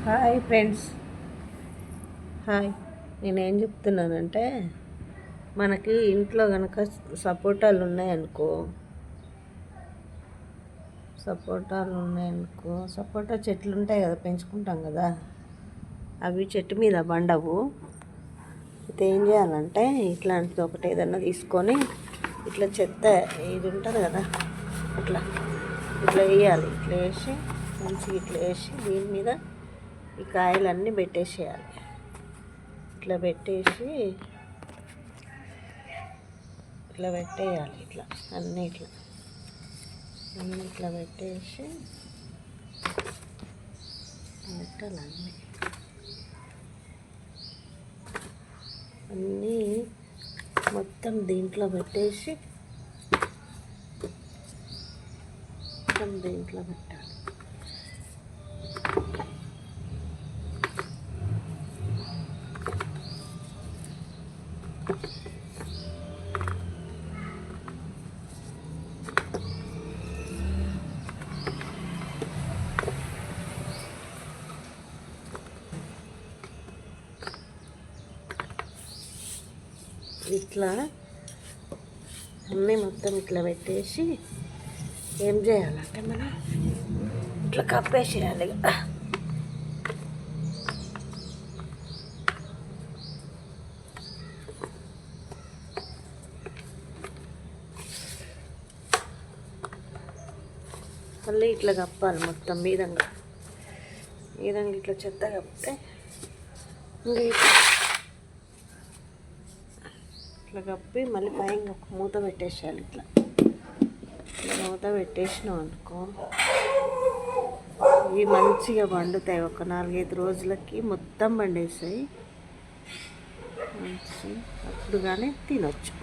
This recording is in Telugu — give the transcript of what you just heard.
Hi friends, hi. నేనేం చెప్తున్నానంటే, మనకి ఇంట్లో కనుక సపోటాలు ఉన్నాయనుకో, సపోటా చెట్లు ఉంటాయి కదా, పెంచుకుంటాం కదా, అవి చెట్టు మీద బండవు. అయితే ఏం చేయాలంటే, ఇట్లాంటిది ఒకటి ఏదన్నా తీసుకొని ఇట్లా చెత్త ఇది ఉంటుంది కదా, ఇట్లా వేయాలి. ఇట్లా వేసి మంచిగా ఇట్లా వేసి దీని మీద ఈ కాయలన్నీ పెట్టేసేయాలి. ఇట్లా పెట్టేయాలి. ఇట్లా అన్నీ ఇట్లా పెట్టేసి పెట్టాలి. అన్నీ మొత్తం దీంట్లో పెట్టేసి దీంట్లో పెట్టాలి. ఇట్లా అన్నీ మొత్తం ఇట్లా పెట్టేసి ఏం చేయాలంటే, మనం ఇట్లా కప్పేసేయాలి కదా. మళ్ళీ ఇట్లా కప్పాలి మొత్తం మీదంగా ఇట్లా చెత్త కప్పితే ఇట్లా కప్పి మళ్ళీ పైన ఒక మూత పెట్టేసేయాలి. ఇట్లా మూత పెట్టేసినాం అనుకో, ఇవి మంచిగా పండుతాయి. ఒక 4-5 రోజులకి మొత్తం పండేస్తాయి. అప్పుడు కానీ తినొచ్చు.